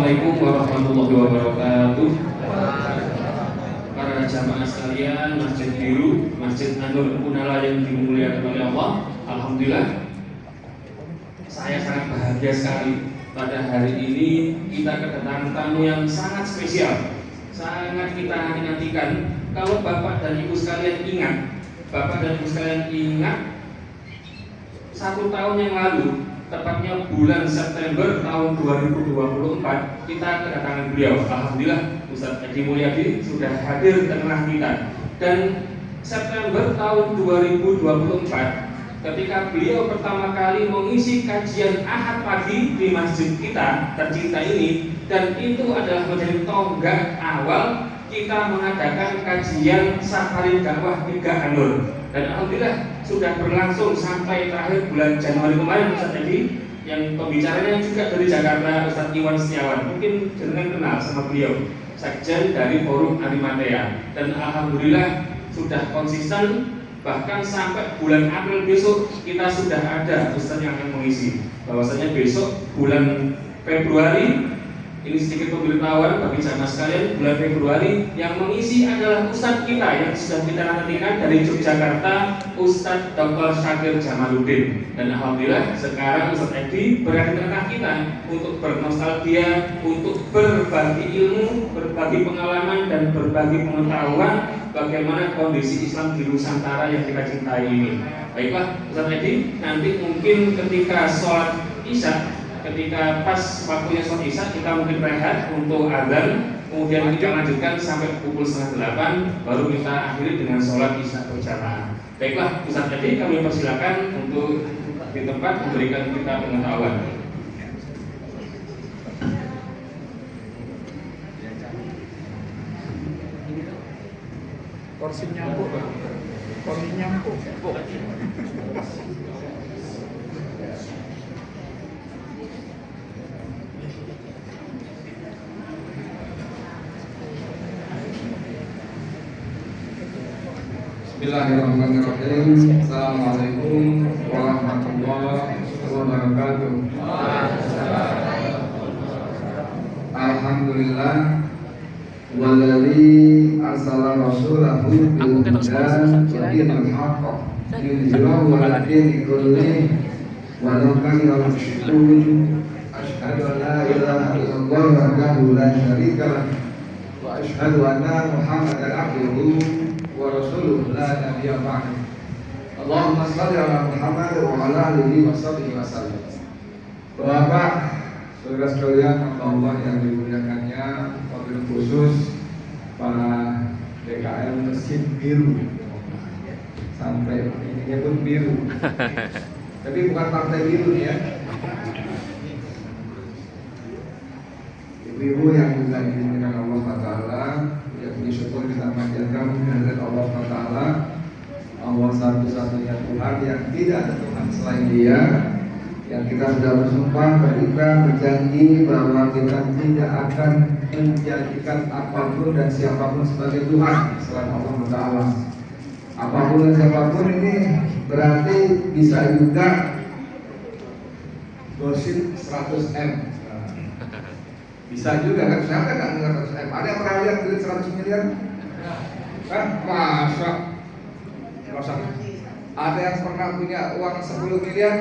Assalamualaikum warahmatullahi wabarakatuh. Para jamaah sekalian, Masjid Biru, Masjid Anur Unala yang dimuliakan oleh Allah, alhamdulillah saya sangat bahagia sekali pada hari ini kita kedatangan tamu yang sangat spesial, sangat kita nanti-nantikan. Kalau Bapak dan Ibu sekalian ingat, Bapak dan Ibu sekalian ingat 1 tahun yang lalu, tepatnya bulan September tahun 2024, kita kedatangan beliau. Alhamdulillah Ustaz Edi Mulyadi sudah hadir di tengah kita. Dan September tahun 2024, ketika beliau pertama kali mengisi kajian Ahad pagi di masjid kita tercinta ini, dan itu adalah menjadi tonggak awal kita mengadakan kajian Safarin Dakwah 3 Anur. Dan alhamdulillah sudah berlangsung sampai terakhir bulan Januari kemarin, Ustaz Edi, yang pembicaranya juga dari Jakarta, Ustaz Iwan Setiawan. Mungkin jangan kenal sama beliau, sekjen dari Forum Animatea. Dan alhamdulillah sudah konsisten, bahkan sampai bulan April besok kita sudah ada Ustaz yang akan mengisi. Bahwasanya besok bulan Februari, ini sedikit pemberitahuan bagi jamaah sekalian, bulan Februari yang mengisi adalah Ustadz kita yang sudah kita nantikan dari Yogyakarta, Ustadz Dr. Syakir Jamaluddin. Dan alhamdulillah sekarang Ustadz Edi berada di tengah kita untuk bernostalgia, untuk berbagi ilmu, berbagi pengalaman dan berbagi pengetahuan bagaimana kondisi Islam di Nusantara yang kita cintai ini. Baiklah Ustadz Edi, nanti mungkin ketika sholat Isya, ketika pas waktunya sholat Isya, kita mungkin rehat untuk adzan, kemudian kita lanjutkan sampai pukul 7:30, baru kita akhiri dengan sholat Isya berjamaah. Baiklah Ustaz Edi, kami persilakan untuk di tempat memberikan kita pengetahuan. Kursi nyampuk. Bismillahirrahmanirrahim. Assalamualaikum warahmatullahi wabarakatuh. Alhamdulillah walladzi arsala rasulahu bil huda wa dinil haqq liyudhhirahu 'ala dini kullihi walau karihal musyrikun. Asyhadu an la ilaha illallah wahdahu la syarika lah wa asyhadu anna Muhammadan abduhu wa rasuluh la nabiyya ba'du. Allahumma shalli ala Muhammad wa ala alihi wa sahbihi wasallam. Bapak, saudara sekalian, Allah yang dimuliakannya, wabil khusus para DKM Masjid Biru, sampai ininya pun biru, tapi bukan partai biru nih ya. Ibu-ibu yang juga dimuliakan Allah Taala, yang bersyukur kita panjatkan kehadirat Allah Taala. Allah satu-satunya Tuhan yang tidak ada Tuhan selain Dia. Yang kita sudah bersumpah, ketika berjanji bahwa kita tidak akan menjadikan apapun dan siapapun sebagai Tuhan selain Allah Taala. Apapun dan siapapun ini berarti bisa juga gosip 100M. Bisa juga kan? Siapa nggak dengar 100M? Ada yang pernah lihat duit 100 miliar? Kan? Masa? Ada yang pernah punya uang 10 miliar?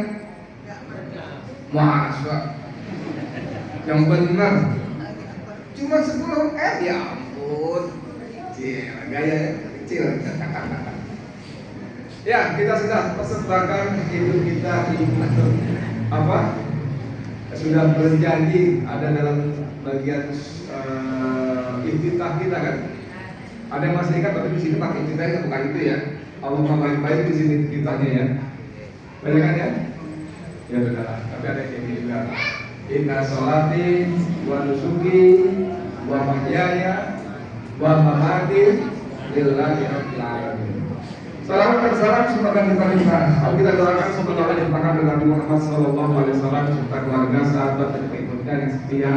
Masa? Yang benar cuma 10M, ya ampun. Kecil, gaya kecil. Ya, kita sudah persembahkan hidup kita di apa? Sudah berjanji ada dalam bagian iftitah kita kan. Ada yang masih ingat, tapi di sini pakai iftitahnya bukan itu ya. Allah baik-baik di sini iftitahnya ya. Banyak kan ya? Ya benar. Tapi ada yang ini juga. Inna sholati wa nusuki wa mahyaya wa mamati lillahi rabbil alamin. Salam dan salam semoga kita limpah. Kita doakan semoga Allah dilimpahkan dengan Nabi Muhammad sallallahu alaihi wasallam serta keluarga, sahabat dan pengikutnya yang setia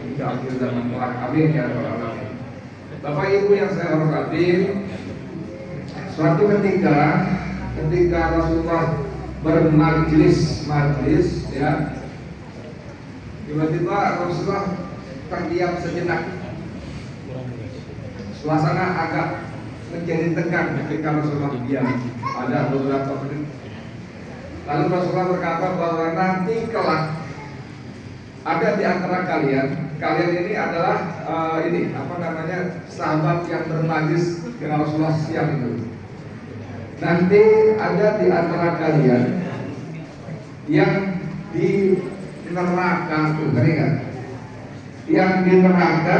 hingga akhir zaman kelak. Amin ya rabbal alamin. Bapak Ibu yang saya hormati, suatu ketika Rasulullah bermajlis ya, tiba-tiba Rasulullah terdiam sejenak. Suasana agak menjadi tegang ketika Rasulullah diam. Ada beberapa menit. Lalu Rasulullah berkata bahwa nanti kelak ada di antara kalian ini adalah sahabat yang bermajlis dengan Rasulullah siang itu. Nanti ada di antara kalian yang di neraka, yang di neraka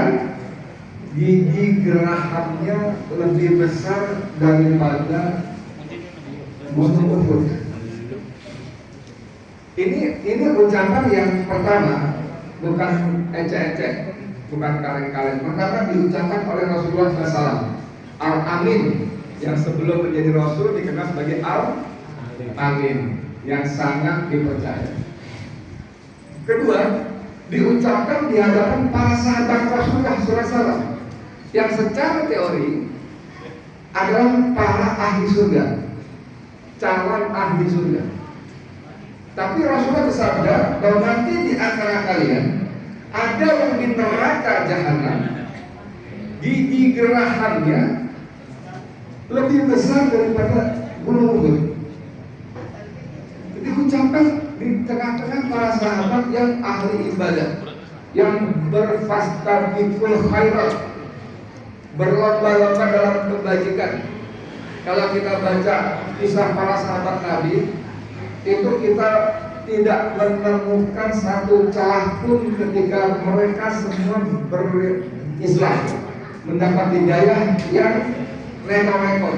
gigi gerahapnya lebih besar daripada gunung Uhud. Ini ucapan yang pertama, bukan ecek-ecek, bukan kaleng-kaleng. Pertama diucapkan oleh Rasulullah SAW, Al-Amin, yang sebelum menjadi Rasul dikenal sebagai Al-Amin, yang sangat dipercaya. Kedua, diucapkan di hadapan para sahabat Rasulullah SAW, yang secara teori adalah para ahli surga, calon ahli surga. Tapi Rasulullah bersabda bahwa nanti di antara kalian ada yang di neraka jahanam, gigi gerahannya lebih besar daripada gunung Uhud. Diucapkan di tengah-tengah para sahabat yang ahli ibadah, yang berfastabiqul khairat, berlomba-lomba dalam kebajikan. Kalau kita baca kisah para sahabat Nabi, itu kita tidak menemukan satu celah pun ketika mereka semua berislam, mendapat hidayah yang reko-reko.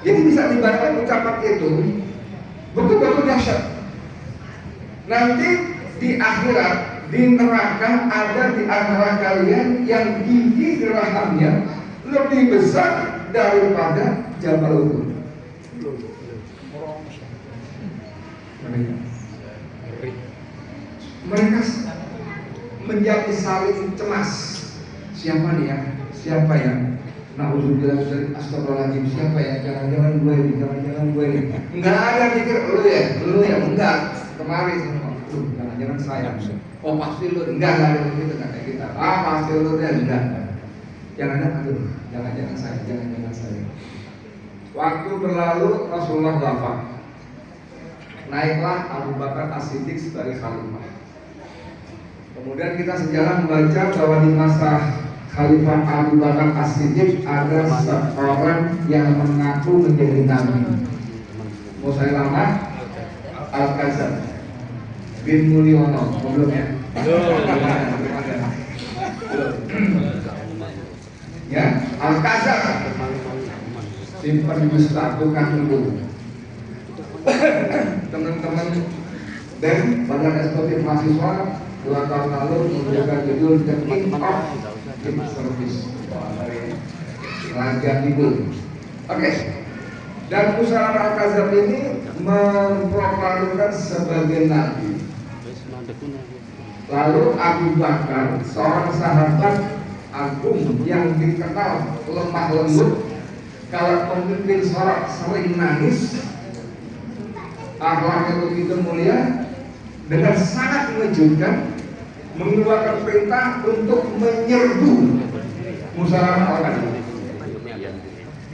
Jadi bisa dibayangkan ucapan itu betul-betul dahsyat. Nanti di akhirat, di neraka ada di antara kalian yang gigi gerahannya lebih besar daripada Jabal Uhud. Mereka menjadi saling cemas. Siapa nih ya? Siapa ya? Nauzubillah dari astagfirullahaladzim. Siapa ya? Jangan-jangan gue ini, jangan-jangan gue ini. Enggak ada mikir lu ya, enggak. Kemarin, jangan-jangan saya. Oh pasti lu, enggak ada begitu kayak kita. Pasti lu deh, enggak. Jangan-jangan saya. Waktu berlalu Rasulullah wafat. Naiklah Abu Bakar As-Siddiq sebagai khalifah. Kemudian kita sejarah membaca bahwa di masa Khalifah Abu Bakar As-Siddiq ada seorang yang mengaku menjadi nabi, Musailamah Al-Kadzab bin Mulyono. Belum ya? Ya, Al-Kadzab simpan dusta, tukang tipu. Teman-teman dan Badan Eksekutif Mahasiswa 2 tahun lalu menunjukkan judul The King of Lip Service Raja Tidur. Oke. Dan Musailamah Al-Kadzab ini memproklamirkan sebagai nabi. Lalu Abu Bakar, seorang sahabat agung yang dikenal lemah lembut, kalau pemimpin sholat sering nangis, akhlaknya begitu mulia, dengan sangat mengejutkan mengeluarkan perintah untuk menyerbu Musailamah Al-Kadzab.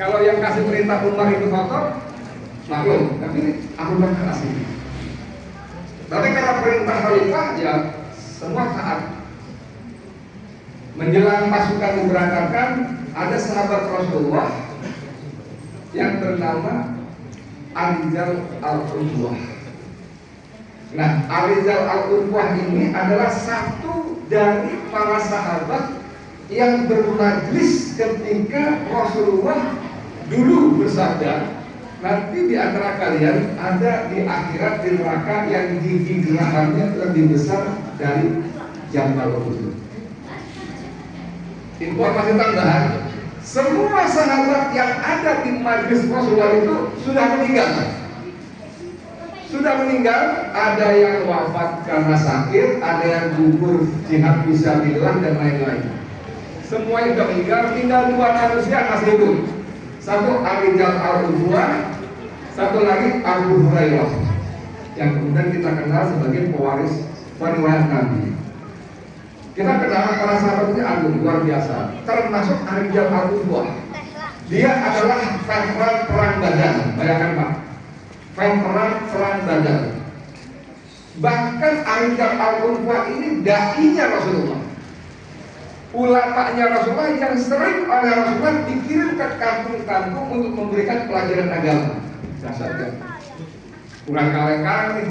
Kalau yang kasih perintah Umar itu kotor, maklum, tapi Abu Bakar asli. Tapi kalau perintah khalifah ya semua taat. Menjelang pasukan diberangkatkan, ada sahabat Rasulullah yang bernama Arizal Al-Urwah. Nah, Arizal Al-Urwah ini adalah satu dari para sahabat yang bermajlis ketika Rasulullah dulu bersabda, nanti di antara kalian ada di akhirat di neraka yang gigi gerahannya lebih besar dari Jabal Uhud. Informasi tambahan, semua sahabat yang ada di majlis Rasulullah itu sudah meninggal. Ada yang wafat karena sakit, ada yang gugur jihad fisabilillah dan lain-lain. Semuanya sudah meninggal, tinggal 2 manusia masih hidup. Satu Arizal Al-Urwah, satu lagi Abu Hurairah, yang kemudian kita kenal sebagai pewaris periwayat Nabi. Kita kenal para sahabat ini agung luar biasa. Termasuk Arijal Al-Qudwah. Dia adalah veteran perang Badar. Bayangkan Pak, veteran perang Badar. Bahkan Arijal Al-Qudwah ini da'inya Rasulullah, ulamanya Rasulullah yang sering oleh Rasulullah dikirim ke kampung-kampung untuk memberikan pelajaran agama. Dasarnya bukan kaleng-kaleng nih.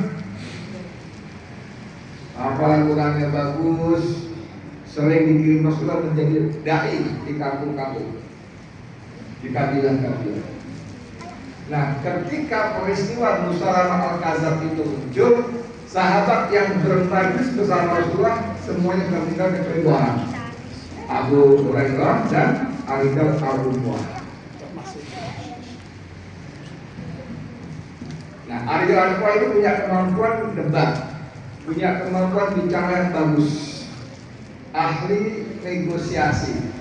Hafalan Qurannya bagus, sering dikirim Rasulullah menjadi dai di kampung-kampung, di kabilah-kabilah. Nah, ketika peristiwa Musalamah Al-Kadzab itu muncul, sahabat yang bermajlis bersama Rasulullah semuanya sudah meninggal kecuali dua orang, Abu Hurairah dan Arijal Al-Qudwah. Nah, Arijal Al-Qudwah itu punya kemampuan debat, punya kemampuan bicara yang bagus, ahli negosiasi.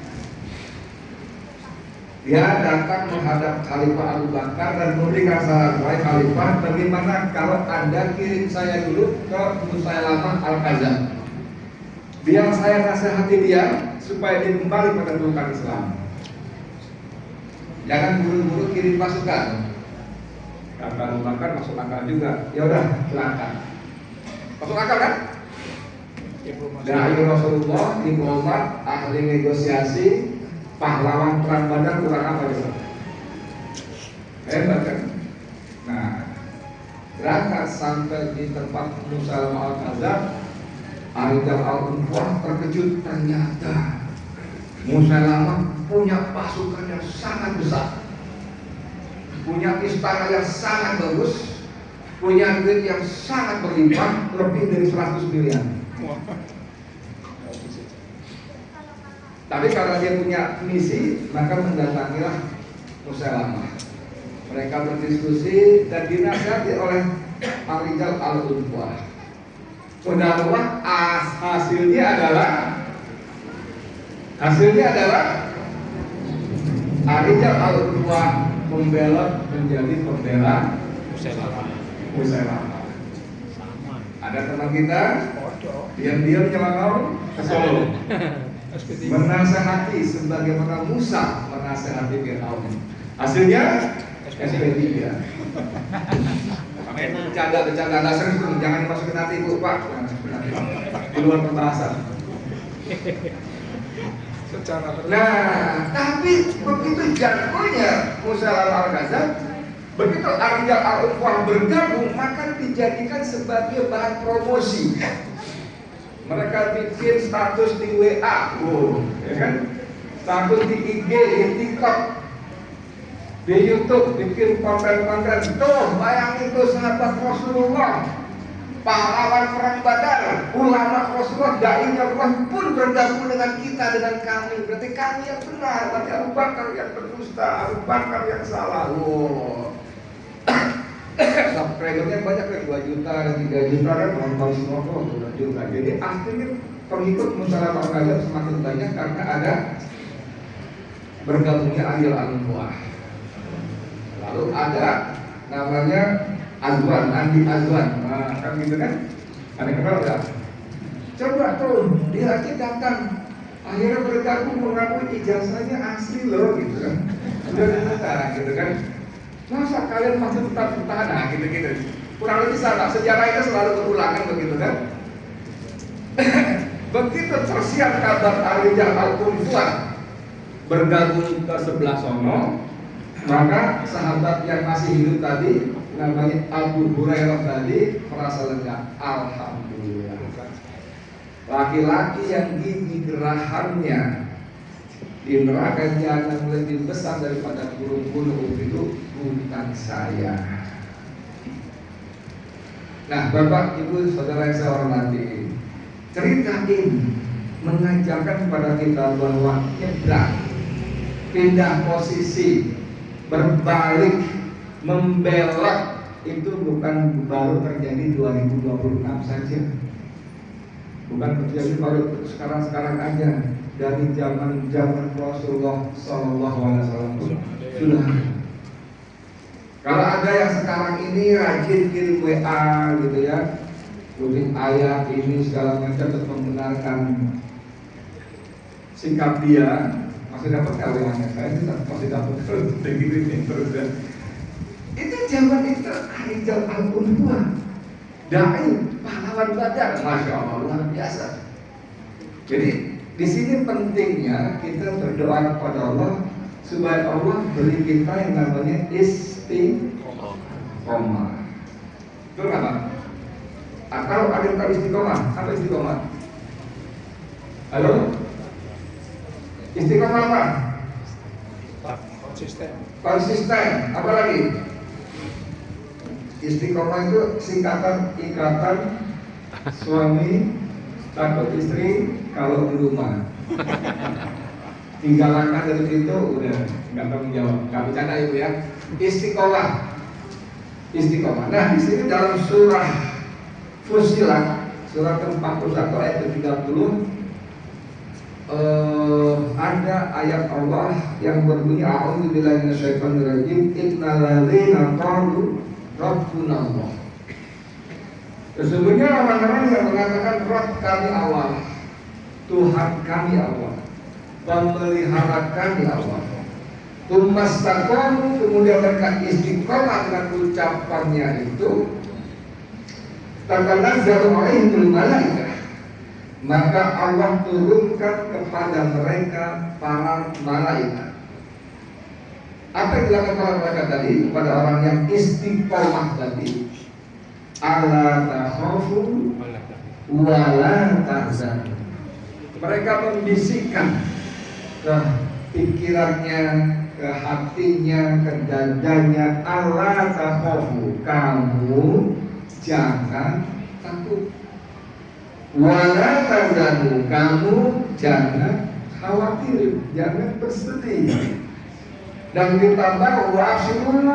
Dia datang menghadap Khalifah Abu Bakar dan memberikan saran, wahai Khalifah, bagaimana kalau Anda kirim saya dulu ke Musailamah Al-Kadzab, biar saya nasihati dia supaya dia kembali meneguhkan Islam. Jangan buru-buru kirim pasukan. Kata Abu Bakar, masuk akal juga. Ya udah, silakan. Masuk akal kan? Dari Rasulullah, diplomat, ahli negosiasi, pahlawan perang Badar, kurang apa itu? Hebat kan? Nah, berangkat sampai di tempat Musalamah Al-Kadzab, Arijal Al-Qudwah terkejut, ternyata Musalamah punya pasukan yang sangat besar, punya istana yang sangat bagus, punya duit yang sangat berlimpah, lebih dari 100 miliar. Tapi karena dia punya misi, maka mendatangilah Musailamah. Mereka berdiskusi dan dinasihati oleh Arijal Al-Qudwah. Saudara, hasilnya adalah Arijal Al-Qudwah membelot menjadi pembela Musailamah. Ada teman kita diam-diam nyelangau ke Solo, menasehati sebagaimana Musa menasehati Fir'aun. Hasilnya SP3. Bercanda dasar itu jangan dimasukin hati ibu Pak, di luar pembahasan. Nah, tapi begitu jagonya Musalamah Al-Kadzab, begitu Arijal Al-Qudwah bergabung, maka dijadikan sebagai bahan promosi. Mereka bikin status di WA, ya kan? Status di IG, di TikTok, di YouTube, bikin konten-konten. Tuh, bayangin tuh sahabat Rasulullah, pahlawan perang Badar, ulama Rasulullah, dai-nya Allah pun bergabung dengan kita, dengan kami. Berarti kami yang benar, berarti Abu Bakar yang berdusta, Abu Bakar yang salah. Subscribernya banyak kan, 2 juta, 3 juta kan, nonton semua kok 2 juta. Jadi akhirnya pengikut Musalamah Al-Kadzab semakin banyak karena ada bergabungnya Arijal Al-Qudwah. Lalu ada namanya Azwan, Andi Azwan, nah, kan gitu kan? Ada kenal nggak? Coba tuh, dia aja datang, akhirnya bergabung mengakui ijazahnya asli loh, gitu kan? Udah dibuka, gitu kan? Masa kalian masih tetap bertahan? Nah, gitu-gitu. Kurang lebih sama, sejarah itu selalu berulang kan begitu kan? Begitu tersiar kabar Arijal Al-Qudwah bergabung ke sebelah sono, maka sahabat yang masih hidup tadi, namanya Abu Hurairah tadi, merasa lega. Alhamdulillah, laki-laki yang gigi gerahannya di neraka jahanam lebih besar daripada gunung-gunung itu bukan saya. Nah, Bapak, Ibu, Saudara yang saya hormati, cerita ini mengajarkan kepada kita bahwa nyebrang, pindah posisi, berbalik, membelok itu bukan baru terjadi 2026 saja, bukan terjadi baru sekarang aja. Dari zaman Rasulullah SAW sudah. Kalau ada yang sekarang ini rajin kirim WA gitu ya, kirim ayat ini segala macam untuk membenarkan sikap dia masih dapat kawilannya. Saya itu masih dapat terus begini terus ya. Itu zaman itu Rijal Al-Unwa, dai, pahlawan Badar, masya Allah luar biasa. Jadi di sini pentingnya kita berdoa kepada Allah supaya Allah beri kita yang namanya istiqomah. Betul nggak Pak? Atau ada yang tahu istiqomah? Apa istiqomah? Halo? Istiqomah apa? Konsisten. Apa lagi? Istiqomah itu singkatan ikatan suami takut istri kalau di rumah. Tinggal langkah dari situ udah nggak tanggung jawab, nggak bercanda itu ya. Istiqomah. Nah di sini dalam surah Fussilat surah ke-41 ayat ke-30 ada ayat Allah yang berbunyi a'udzubillahi minasyaitonirrajim innalladzina qalu rabbunallah. Sesungguhnya orang-orang yang mengatakan Rabb kami Allah, Tuhan kami Allah, pemelihara kami Allah, Tumastaqamu, kemudian mereka istiqomah dengan ucapannya itu, tatanazzalu alaihimul malaikah, maka Allah turunkan kepada mereka para malaikat. Apa yang dilakukan oleh mereka tadi kepada orang yang istiqomah tadi? Alla takhafu wa la tahzanu. Mereka membisikkan ke pikirannya, ke hatinya, ke dadanya, alla takhafu, kamu jangan takut. Wa la tahzanu, kamu jangan khawatir, jangan bersedih. Dan ditambah wa'asyiru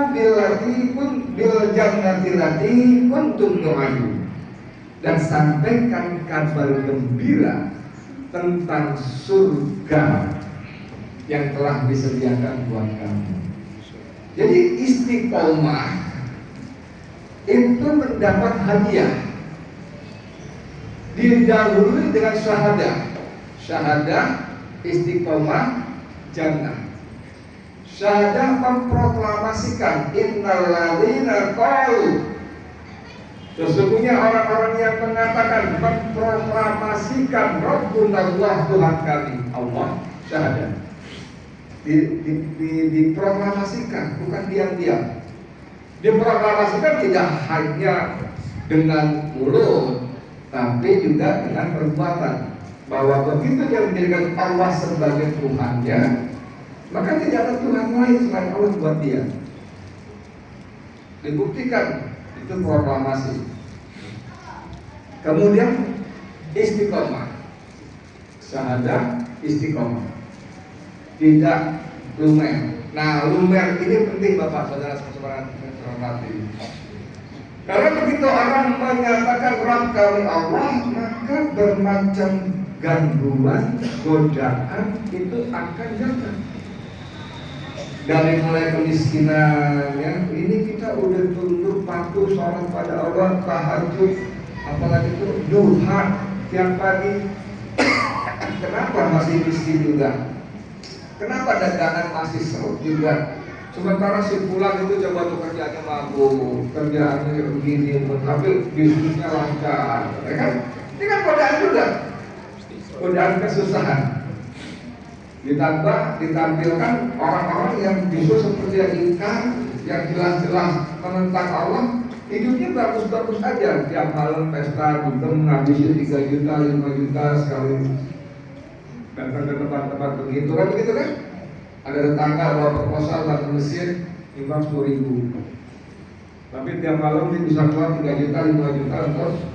bil jannati lati kuntum tu'adun, dan sampaikan kabar gembira tentang surga yang telah disediakan buat kamu. Jadi istiqomah itu mendapat hadiah, didahului dengan syahadah istiqomah jannah. Syahadah memproklamasikan innalladzina qalu, sesungguhnya orang-orang yang mengatakan, memproklamasikan Rabbunallah, Tuhan kami Allah. Syahadah diproklamasikan, bukan diam-diam. Diproklamasikan tidak hanya dengan mulut, tapi juga dengan perbuatan, bahwa begitu dia menjadikan Allah sebagai Tuhannya, maka tidak ada Tuhan lain selain Allah buat dia. Dibuktikan, itu proklamasi. Kemudian istiqomah, syahadah istiqomah, tidak lumer. Nah, lumer ini penting Bapak Saudara sekalian hormati. Karena begitu orang menyatakan Rabb kami Allah, maka bermacam gangguan, godaan itu akan datang. Dari mulai kemiskinannya, ini kita udah tunduk patuh sholat pada Allah, tahajud, apalagi itu duha tiap pagi. Kenapa masih miskin juga? Kenapa dagangan masih serut juga? Sementara si pulang itu coba tuh kerjanya mabuk, kerjaannya begini, tapi bisnisnya lancar, ya kan? Ini kan godaan juga, godaan kesusahan. Ditampilkan orang-orang yang justru seperti yang ingkar, yang jelas-jelas menentang Allah, hidupnya bagus-bagus aja, tiap malam pesta, dugem, ngabisin 3 juta, 5 juta sekali datang ke tempat-tempat begitu kan, begitu kan? Ada tetangga bawa proposal dari Mesir, imbang 10.000, tapi tiap malam dia bisa keluar 3 juta, 5 juta untuk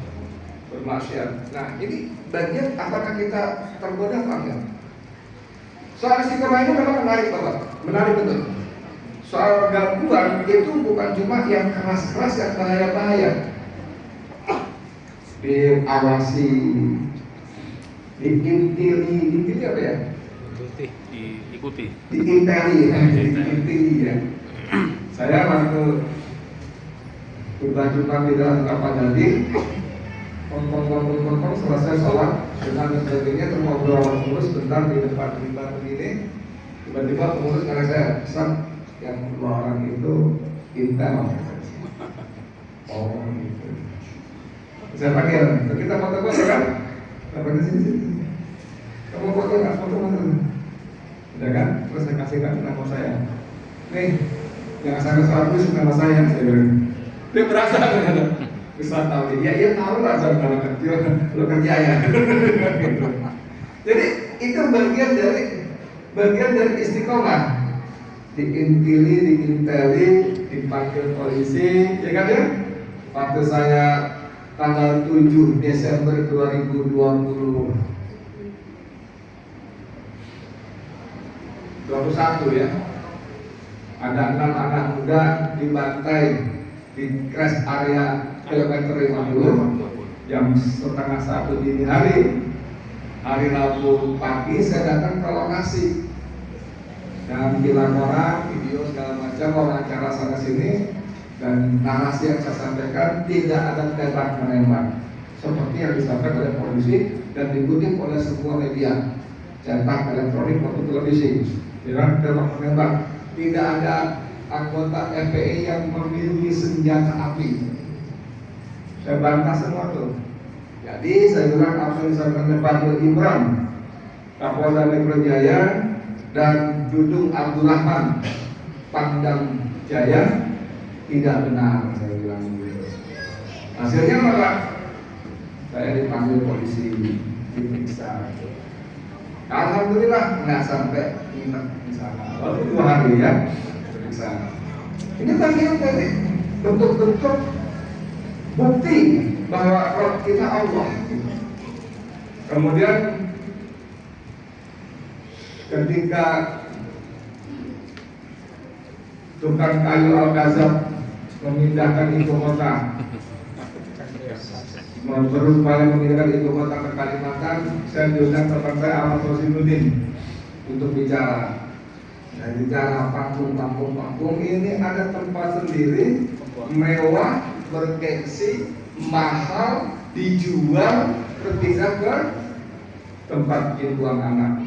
bermaksiat. Nah ini bagian apakah kita tergoda apa enggak? Soal istiqomah ini memang menarik Bapak, menarik betul. Soal gangguan itu bukan cuma yang keras-keras, yang bahaya-bahaya. Diawasi, diintili apa ya? Diikuti. Diintili ya. Saya waktu jumpa di dalam kapal tadi, potong, selesai sholat dan sebagainya, terus ngobrol sama pengurus bentar di depan mimbar begini. Tiba-tiba pengurus karena saya pesan yang 2 orang itu intel. Oh gitu. Saya panggil, kita foto-foto kan? Apa di sini? Kamu foto nggak? Foto. Udah kan? Terus saya kasihkan nama saya. Nih, yang sampai sholat itu nama saya. Dia berasa kan? Bisa tahu dia, ya tahu lah kalau kecil lo kerja ya. Jadi itu bagian dari istiqomah. Diintili, diinteli, dipanggil polisi, ya kan ya? Waktu saya tanggal 7 Desember 2021 ya, ada 6 anak muda dibantai di rest area kilometer 50 jam 12:30 dini hari Rabu pagi. Saya datang ke lokasi dan bilang orang, video segala macam, wawancara sana sini, dan narasi yang saya sampaikan tidak ada tembak menembak seperti yang disampaikan oleh polisi dan dikutip oleh semua media cetak, elektronik maupun televisi. Tidak tembak menembak, tidak ada anggota FPI yang memiliki senjata api. Saya bantah semua tuh. Jadi saya bilang apa yang disampaikan oleh Pak Imran, Kapolda Metro Jaya, dan Dudung Abdurrahman Pangdam Jaya tidak benar, saya bilang gitu. Hasilnya malah saya dipanggil polisi, diperiksa. Alhamdulillah nggak sampai nginep di sana, walaupun 2 hari ya periksa. Ini bagian dari bentuk-bentuk bukti bahwa Rob kita Allah. Kemudian ketika tukang kayu Al-Ghazab memindahkan ibu kota, berupaya memindahkan ibu kota ke Kalimantan, saya diundang teman saya Ahmad Rosinuddin untuk bicara. Saya bicara panggung, ini ada tempat sendiri, mewah, bergengsi, mahal, dijual, berpindah ke tempat buang anak.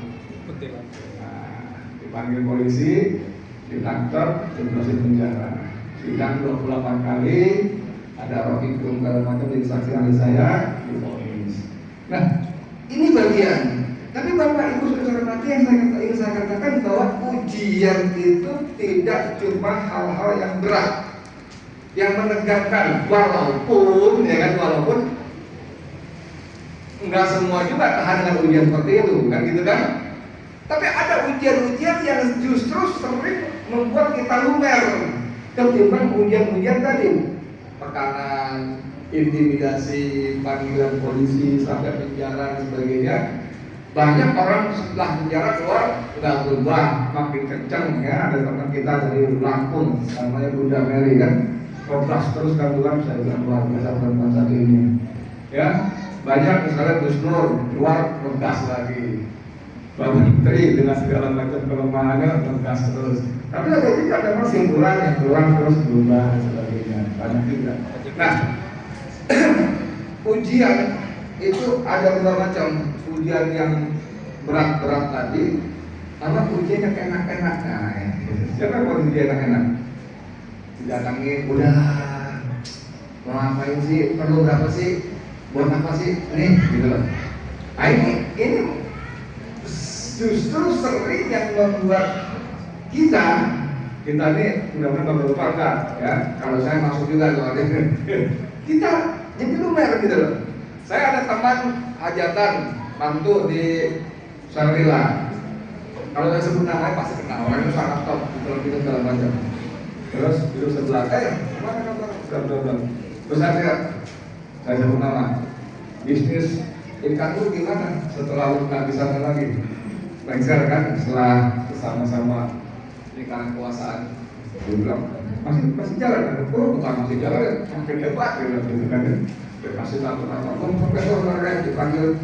Dipanggil polisi, ditangkap, dimasukin penjara. Sidang 28 kali, ada rokikum segala macam jadi saksi ahli saya, divonis. Nah, ini bagian. Tapi Bapak Ibu saudara nanti yang ingin saya katakan bahwa ujian itu tidak cuma hal-hal yang berat, yang menegakkan, walaupun enggak semua juga tahan dengan ujian seperti itu, kan gitu kan? Tapi ada ujian-ujian yang justru sering membuat kita lumer ketimbang ujian-ujian tadi, tekanan, intimidasi, panggilan polisi sampai penjara dan sebagainya. Banyak orang setelah penjara keluar nggak berubah, makin kenceng ya. Ada teman kita dari Lampung, namanya Bunda Mary kan, koplas terus kan bukan, saya bilang luar biasa perempuan satu ini. Ya, banyak misalnya Gus Nur keluar ngegas lagi. Bapak Menteri dengan segala macam kelemahannya ngegas terus. Tapi ada juga memang simpulan yang keluar terus berubah dan sebagainya. Banyak juga. Nah, ujian itu ada dua macam. Ujian yang berat-berat tadi, sama ujian yang enak-enak. Nah, ya. Siapa yang mau ujian enak-enak? Didatangin, udah mau ngapain sih? Perlu berapa sih? Buat apa sih? Nih, gitu loh. Nah, ini justru sering yang membuat kita ini mudah-mudahan Bapak lupakan ya. Kalau saya masuk juga loh, kita jadi lumer gitu loh. Saya ada teman hajatan mantu di Sarila. Kalau saya sebut namanya pasti kenal, orang itu sangat top, gitu segala macam. Terus duduk sebelah, mana kabar? Terus saya sebut nama. Bisnis ikan itu gimana? Setelah lu nggak bisa lagi, lengser kan? Setelah bersama-sama ini karena kekuasaan, dia bilang masih jalan. Oh bukan masih jalan, makin hebat gitu kan? Dia kasih nama-nama, profesor mereka dipanggil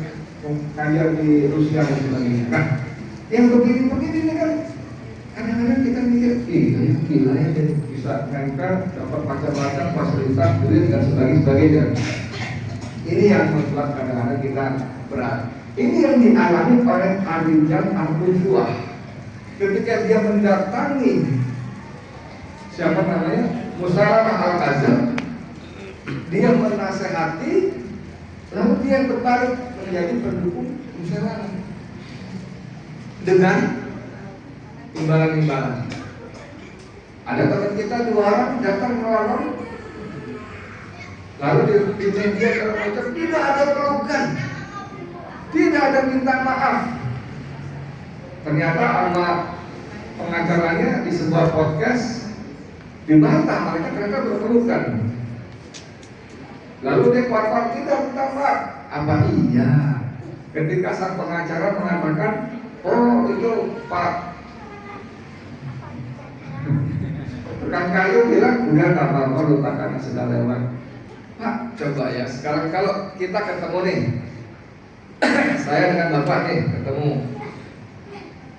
ngajar di Rusia dan sebagainya. Nah, yang begini-begini ini kan kadang-kadang kita mikir, gila ya jadi bisa nempel, dapat macam-macam fasilitas, duit dan sebagainya. Ini yang membuat kadang-kadang kita berat. Ini yang dialami oleh Khadijah Al-Qudwah ketika dia mendatangi siapa namanya Musalamah Al-Kadzab. Dia menasehati, lalu dia berbalik menjadi pendukung Musalamah dengan imbalan-imbalan. Ada teman kita 2 orang datang melawan, lalu di media segala macam tidak ada pelukan, tidak ada minta maaf. Ternyata sama pengacaranya di sebuah podcast dibantah, mereka ternyata berpelukan. Lalu dia keluar tidak minta maaf. Apa iya? Ketika sang pengacara mengatakan, oh itu Pak tukang kayu bilang, udah gak apa-apa, lupakan, sudah lewat. Pak, coba ya, sekarang kalau kita ketemu nih, saya dengan Bapak nih ketemu,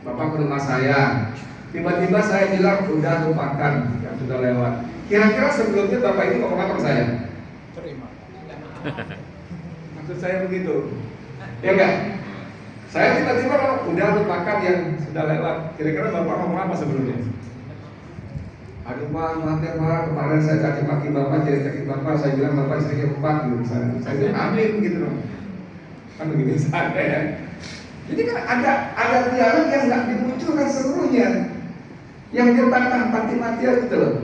Bapak ke rumah saya, tiba-tiba saya bilang, udah lupakan, yang sudah lewat. Kira-kira sebelumnya Bapak ini ngomong apa ke saya? Terima. Maksud saya begitu, ya enggak? Saya tiba-tiba udah lupakan yang sudah lewat. Kira-kira Bapak ngomong apa sebelumnya? Aduh Pak, maaf ya Pak, kemarin saya caci maki Bapak, jadi Bapak, saya bilang Bapak istrinya 4 gitu misalnya. Saya bilang amin gitu loh. Kan begini saja ya. Jadi kan ada dialog yang nggak dimunculkan seluruhnya, yang dibantah mati-matian gitu loh.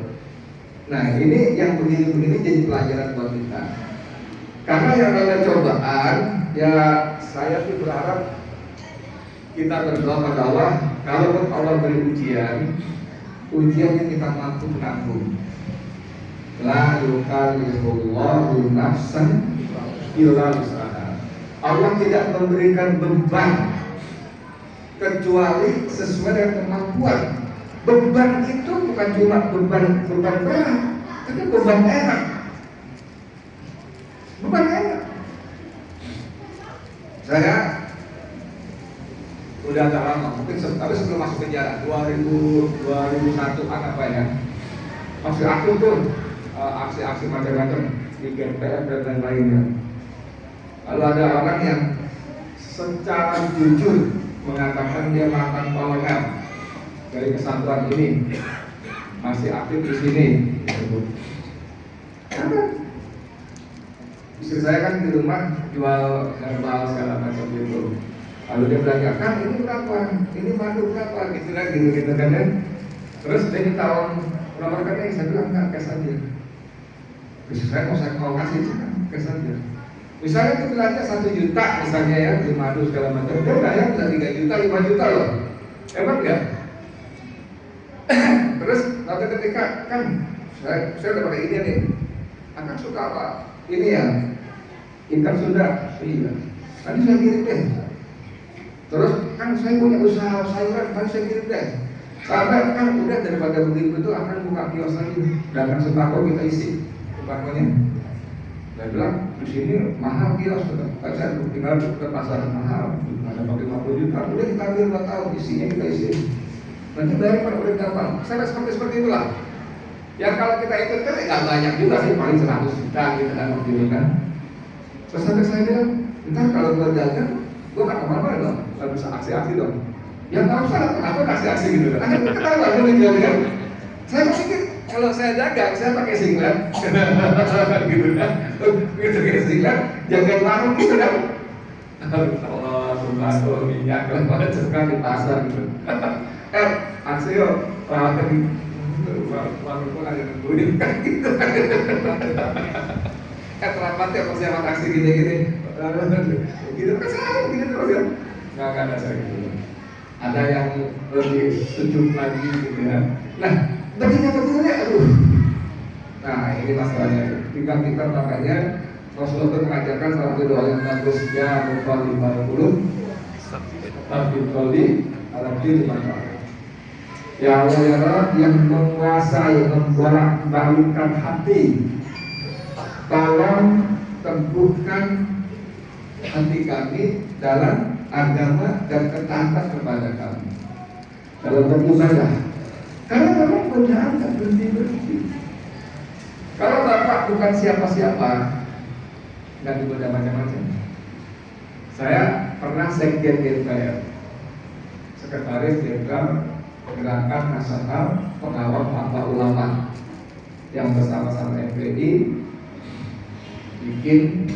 Nah ini yang begini-begini jadi pelajaran buat kita. Karena yang namanya cobaan, ya saya sih berharap kita berdoa pada Allah, kalaupun Allah beri ujiannya kita mampu menampung. La yukallifullahu nafsan illa wus'aha. Allah tidak memberikan beban kecuali sesuai dengan kemampuan. Beban itu bukan cuma beban berat, tapi beban enak. Beban enak. Saya udah agak lama, mungkin tapi sebelum masuk penjara 2001 apa ya, masih aktif tuh aksi-aksi macam-macam di GPF dan lain-lainnya. Lalu ada orang yang secara jujur mengatakan dia mantan kolonel dari kesatuan ini, masih aktif di sini. Istri saya kan di rumah jual herbal segala macam gitu. Lalu dia belanja, kan ini berapa? Ini madu berapa? Gitu kan, gitu kan ya. Terus dia minta nomor rekening, saya bilang enggak, cash aja. Terus saya mau kasih, cash aja. Misalnya itu belanja 1 juta misalnya ya, di madu segala macam, dia bayar bisa 3 juta, 5 juta loh. Hebat nggak? Terus nanti ketika kan saya udah pakai ini nih, akan suka apa? Ini ya, ikan Sunda, iya. Tadi saya kirim deh. Terus kan saya punya usaha sayuran, kan saya kirim deh. Sampai kan udah daripada begitu itu akan buka kios lagi, dagang sembako kita isi sembakonya. Saya bilang di sini mahal kios, kan saya tinggal ke pasar mahal, ada pakai 50 juta. Udah kita ambil 2 tahun, isinya kita isi. Nanti bayar pada udah gampang. Saya seperti itulah. Yang kalau kita ikut kan nggak banyak juga sih, paling 100 juta gitu kan waktu itu kan. Terus sampai saya bilang, ntar kalau gua dagang, gua nggak kemana-mana dong, nggak bisa aksi-aksi dong. Ya nggak usah, aku kasih aksi gitu kan. Akhirnya ketawa dulu jual kan. Saya pikir kalau saya dagang, saya pakai singlet, gitu kan. Gitu pakai singlet, jaga warung gitu kan. Allah, sembako, minyak, macam kan di pasar gitu. Aksi yuk, warung pun ada nungguin kan gitu. Terlambat ya persiapan aksi gini-gini. Gitu kan saya begini terus ya. Nggak ada saya gitu. Ada yang lebih sejuk lagi gitu ya. Nah, begini aduh. Nah, ini masalahnya. Kita makanya Rasulullah mengajarkan salah satu doa yang bagus, ya muqallib al-qulub tapi qali al-qil mata. Ya Allah ya Rabb yang menguasai, membolak-balikkan hati, tolong teguhkan hati kami dalam agama dan ketaatan kepada kami dalam beribadah. Karena memang godaan tak berhenti. Kalau Bapak bukan siapa-siapa, nggak digoda macam-macam. Saya pernah sekjen DPR, sekretaris jenderal Gerakan Nasional Pengawal Fatwa Ulama, yang bersama-sama FPI bikin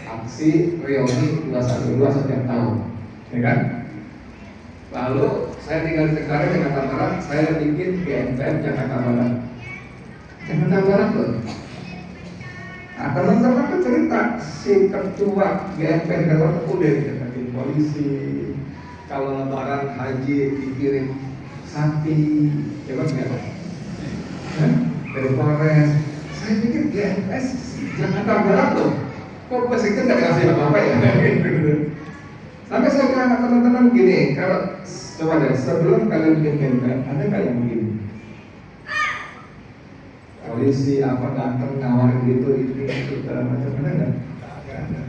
aksi reuni 212 setiap tahun, ya kan? Lalu saya tinggal di Cengkareng, Jakarta Barat, saya bikin GMPM Jakarta Barat. Jakarta Barat loh. Nah, teman-teman tuh cerita si ketua GMPM Jakarta Barat udah dikatain polisi, kalau lebaran haji dikirim sapi, ya kan ya? Dari Polres. Saya pikir GMS Jakarta Barat loh, kok presiden nggak dikasih apa-apa ya? Sampai saya bilang sama teman-teman gini, kalau coba deh sebelum kalian bikin GMPM, ada nggak yang begini? Polisi apa datang nawarin gitu itu segala macam, ada nggak?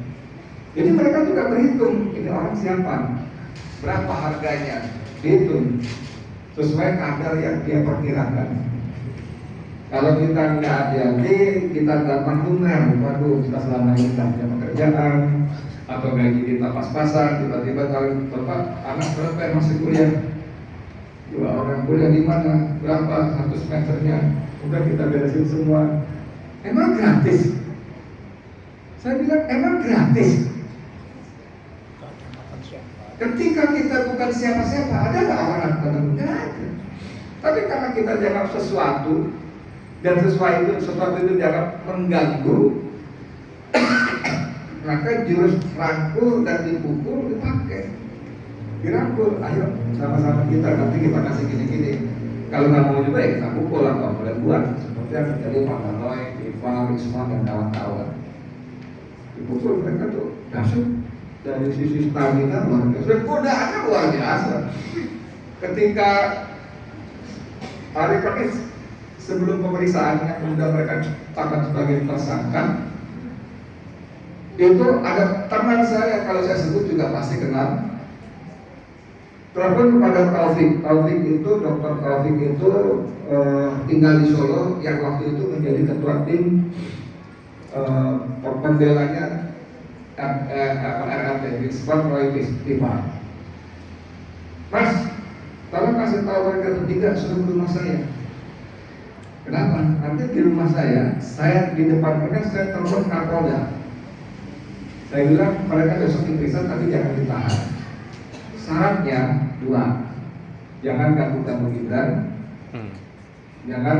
Jadi mereka juga berhitung, ini orang siapa, berapa harganya, dihitung sesuai kadar yang dia perkirakan. Kalau kita nggak hati-hati, kita gampang tunggal. Waduh, kita selama ini tidak punya pekerjaan atau gaji kita pas-pasan, tiba-tiba kalau bapak anak berapa yang masih kuliah, 2 orang kuliah di mana, berapa 100 meternya, udah kita beresin semua. Emang gratis? Saya bilang emang gratis. Ketika kita bukan siapa-siapa, ada nggak orang nggak ada. Tapi karena kita dianggap sesuatu dan sesuatu itu dianggap mengganggu, maka jurus rangkul dan dipukul dipakai. Dirangkul, ayo sama-sama kita, nanti kita kasih gini-gini. Kalau nggak mau juga ya kita pukul atau boleh buat seperti yang terjadi Pak Danoy, Iva, Risma dan kawan-kawan. Dipukul mereka tuh dahsyat. Dari sisi stamina luar biasa, godaannya luar biasa. Ketika hari Kamis sebelum pemeriksaannya kemudian mereka tetapkan sebagai tersangka, itu ada teman saya, kalau saya sebut juga pasti kenal, telepon kepada Taufik. Taufik itu, Dr. Taufik itu tinggal di Solo, yang waktu itu menjadi ketua tim pembelanya RRT, Rizwan Roy Tipa. Mas, tolong kasih tahu mereka bertiga suruh ke rumah saya. Kenapa? Nanti di rumah saya di depan mereka saya telepon Kapolda. Saya bilang mereka besok diperiksa tapi jangan ditahan. Syaratnya 2, jangan ganggu-ganggu Gibran, jangan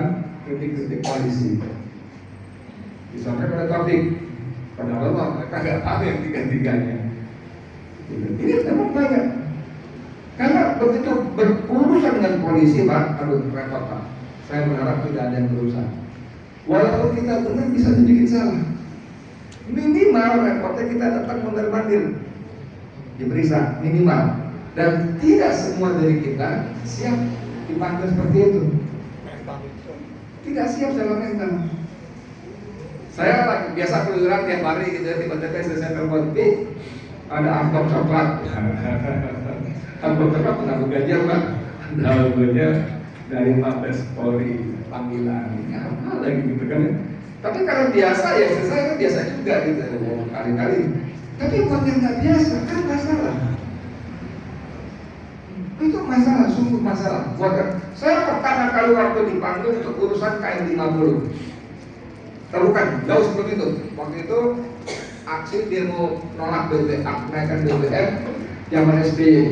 kritik-kritik polisi. Disampaikan oleh Taufik. Padahal mereka nggak tahu yang tiga-tiganya. Ini memang banyak. Karena begitu berurusan dengan polisi, Pak, aduh repot Pak. Saya berharap tidak ada yang berurusan. Walaupun kita benar bisa sedikit salah. Minimal repotnya kita datang mondar-mandir, diperiksa minimal. Dan tidak semua dari kita siap dipanggil seperti itu. Tidak siap secara mental. Saya biasa keluyuran tiap hari gitu, tiba-tiba saya telepon, ada amplop coklat. Amplop coklat menanggung gajian Pak. Dalamnya dari Mabes Polri, panggilan, apa lagi gitu kan. Tapi kalau biasa ya saya kan biasa juga gitu, kali-kali. Tapi buat yang nggak biasa kan masalah. Itu masalah, sungguh masalah. Buat saya pertama kali waktu dipanggil untuk urusan KM50. Bukan, jauh sebelum itu. Waktu itu aksi demo nolak BBM, naikkan BBM zaman SBY.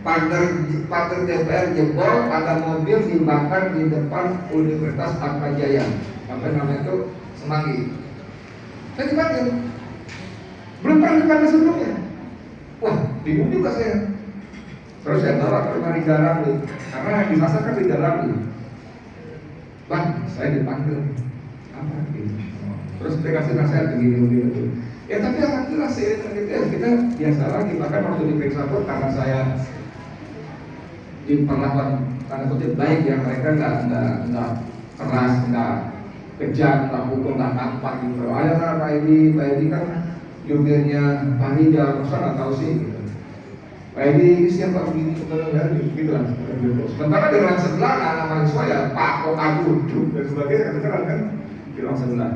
Pagar DPR jebol, ada mobil dibakar di depan Universitas Atmajaya. Apa namanya itu? Semanggi. Saya dipanggil. Belum pernah dipanggil sebelumnya. Wah, bingung juga saya. Terus saya bawa ke rumah Riza Ramli, karena di masa kan Riza Ramli. Bang, saya dipanggil apa gitu. Terus dia kasih nasihat begini. Ya tapi alhamdulillah seiring dengan kita biasa lagi. Bahkan waktu diperiksa pun karena saya diperlakukan tanda kutip baik ya, mereka nggak keras, nggak kejam, nggak pukul, nggak tampak gitu. Ayo Pak Edi kan jubirnya Pak Rijal, masa nggak tahu sih gitu. Pak Edi siapa begini gitu lah. Sementara di ruang sebelah anak mahasiswa ya Pak Agung dan sebagainya kan di ruang sebelah.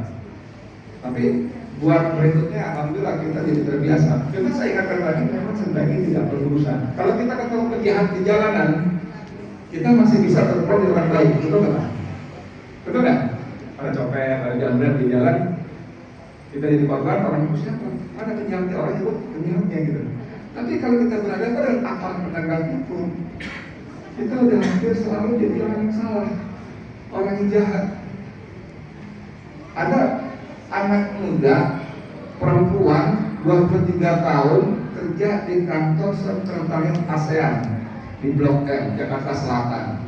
Tapi buat berikutnya, alhamdulillah kita jadi terbiasa. Cuma saya ingatkan lagi, memang sebaiknya tidak berurusan. Kalau kita ketemu penjahat di jalanan, kita masih bisa terpon dengan baik, betul nggak? Betul nggak? Ada copet, ada jambret di jalan, kita jadi korban, orang itu siapa? Ada penjahatnya, orang itu penjahatnya gitu. Tapi kalau kita berada pada aparat penegak hukum, kita udah hampir selalu jadi orang yang salah, orang yang jahat. Ada anak muda perempuan 23 tahun kerja di kantor sekretariat ASEAN di Blok M, Jakarta Selatan.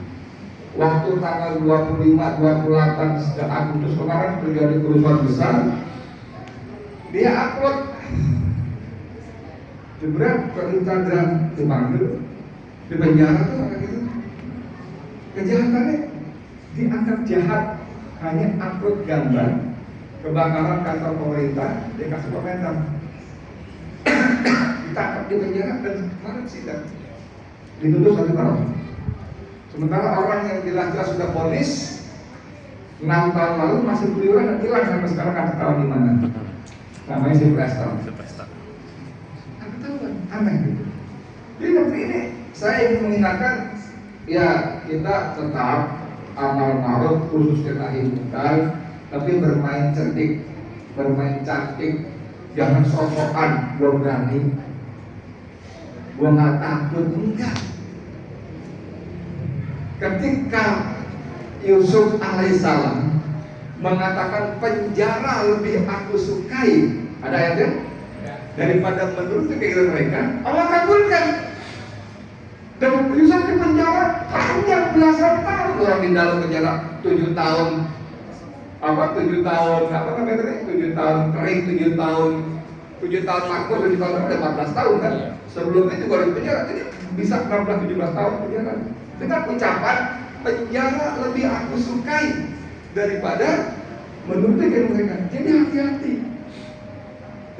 Waktu tanggal 25-28 Agustus kemarin terjadi kerusuhan besar. Dia upload jebret ke Instagram, dipanggil, di penjara tuh kayak gitu. Kejahatannya dianggap jahat, hanya upload gambar kebakaran kantor pemerintah, dia kasih komentar. Ditangkap di penjara dan kemarin sidang dituntut 1 tahun. Sementara orang yang jelas-jelas sudah vonis 6 tahun lalu masih keluyuran dan hilang sampai sekarang nggak tahu di mana. Namanya Sylvester. Nggak ketahuan, aneh gitu. Jadi negeri ini saya ingin mengingatkan, ya kita tetap amal ma'ruf khusus kita himpunkan, tapi bermain cerdik, bermain cantik, jangan sok-sokan, gua berani, gua nggak takut, enggak. Ketika Yusuf alaihissalam mengatakan penjara lebih aku sukai, ada ayatnya, daripada menuruti keinginan mereka, Allah kabulkan. Dan Yusuf di penjara panjang belasan tahun, orang di dalam penjara 7 tahun. 7 tahun, 7 tahun kering, 7 tahun makmur, 7 tahun ada 14 tahun kan. Sebelumnya juga di penjara, jadi bisa 16-17 tahun penjara. Dengan ucapan penjara lebih aku sukai daripada menuruti keinginan mereka. Jadi hati-hati.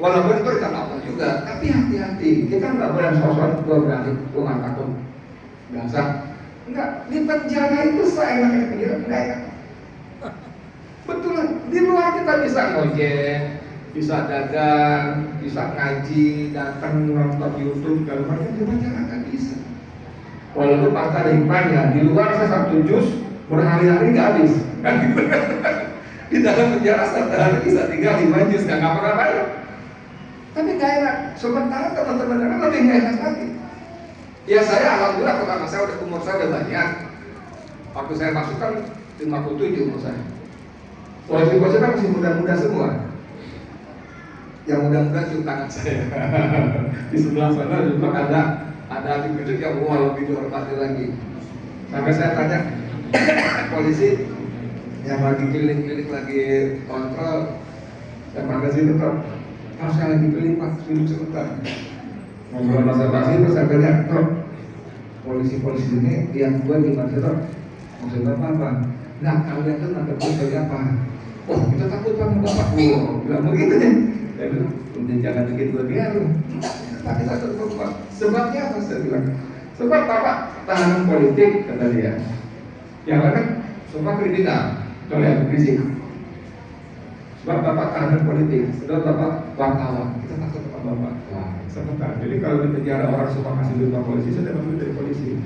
Walaupun itu rencana Allah juga, tapi hati-hati. Kita nggak boleh sosok gue berani, gue nggak takut. Biasa, enggak, di penjara itu seenaknya penjara enggak ya. Betul, di luar kita bisa ngojek, bisa dagang, bisa ngaji, datang nonton YouTube, kalau macam di penjara nggak bisa. Walaupun pas ada hikmahnya, di luar saya 1 juz berhari-hari nggak habis. Di dalam penjara 1 hari bisa tinggal 5 juz, nggak ngapa-ngapain. Tapi nggak enak. Sementara teman-teman yang lebih nggak enak lagi. Ya saya alhamdulillah karena saya udah umur saya udah banyak. Waktu saya masuk kan 57 umur saya. Polisi-polisi kan masih muda-muda semua. Yang muda-muda cium tangan saya. Di sebelah sana juga ada adik gede yang lebih dihormati lagi. Sampai saya tanya polisi yang lagi keliling-keliling lagi kontrol, saya panggil sini Pak, saya lagi keliling Pak, duduk sebentar. Ngobrol basa-basi terus saya tanya, Pak, polisi-polisi ini yang gue gimana Pak? Maksudnya apa? Nah kalian tuh nangkep gue apa? Oh kita takut sama bapak. Oh bilang begitu ya. Saya bilang, jangan bikin gue biar. Tapi kita takut Pak. Sebabnya apa saya bilang? Sebab bapak tahanan politik kata dia. Yang lain sebab kriminal. Kalau yang berisik. Sebab bapak tahanan politik. Sebab bapak wartawan. Kita takut sama bapak. Wah sebentar. Jadi kalau di penjara orang suka kasih duit sama polisi, saya dapat duit dari polisi.